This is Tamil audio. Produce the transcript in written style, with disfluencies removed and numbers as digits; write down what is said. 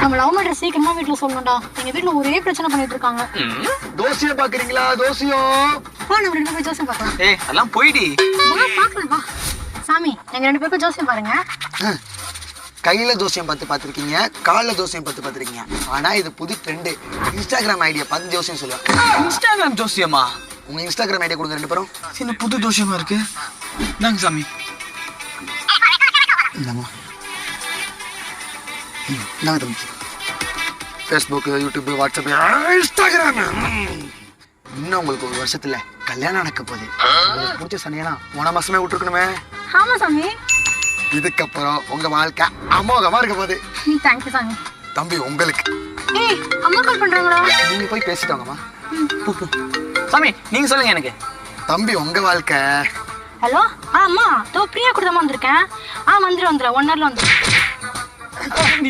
நம்ம லவ் மேட்டர் சீக்கிரமா வீட்டுல சொல்லணும்டா. எங்க வீட்டுல ஒரே பிரச்சனை பண்ணிட்டு இருக்காங்க. தோசையா பாக்குறீங்களா? தோசையும் வா நம்ம 2 பேரும் போய் ஜோசியம் பார்க்கலாம். ஏய் அதெல்லாம் போயிடி. வா பார்க்கலாம் வா. சாமி எங்க 2 பேரும் ஜோசியம் பாருங்க. கையில ஜோசியம் பார்த்துருக்கீங்க, கால்ல ஜோசியம் பார்த்துருக்கீங்க. ஆனா இது புது ட்ரெண்ட். இன்ஸ்டாகிராம் ஐடியா பார்த்து ஜோசியம் சொல்லுவாங்க. இன்ஸ்டாகிராம் ஜோசியமா? உங்க இன்ஸ்டாகிராம் ஐடியா கொடுங்க 2 பேரும். என்ன புது ஜோசியமா இருக்கு? நாங்க சாமி நாங்க தம்பி ஃபேஸ்புக், யூடியூப், வாட்ஸ்அப், இன்ஸ்டாகிராம். இன்னும் உங்களுக்கு 1 வருஷத்துல கல்யாணம் நடக்க போகுது. உங்களுக்கு பிடிச்ச சனியனா 1 மாசமே விட்டுருக்கணுமே. ஆமா சாமி. இதுக்கப்புறம் உங்க வாழ்க்கை அமோகமா இருக்க போகுது. தேங்க்யூ சாமி. தம்பி உங்களுக்கு ஏய் அம்மா கால் பண்றாங்களா? நீங்க போய் பேசிட்டாங்கம்மா. சாமி நீங்க சொல்லுங்க எனக்கு. தம்பி உங்க வாழ்க்கை. ஹலோ அம்மா தோ பிரியா கூட தான் வந்திருக்கேன். வந்துடும் 1 ஹவர்ல வந்துடும். நீ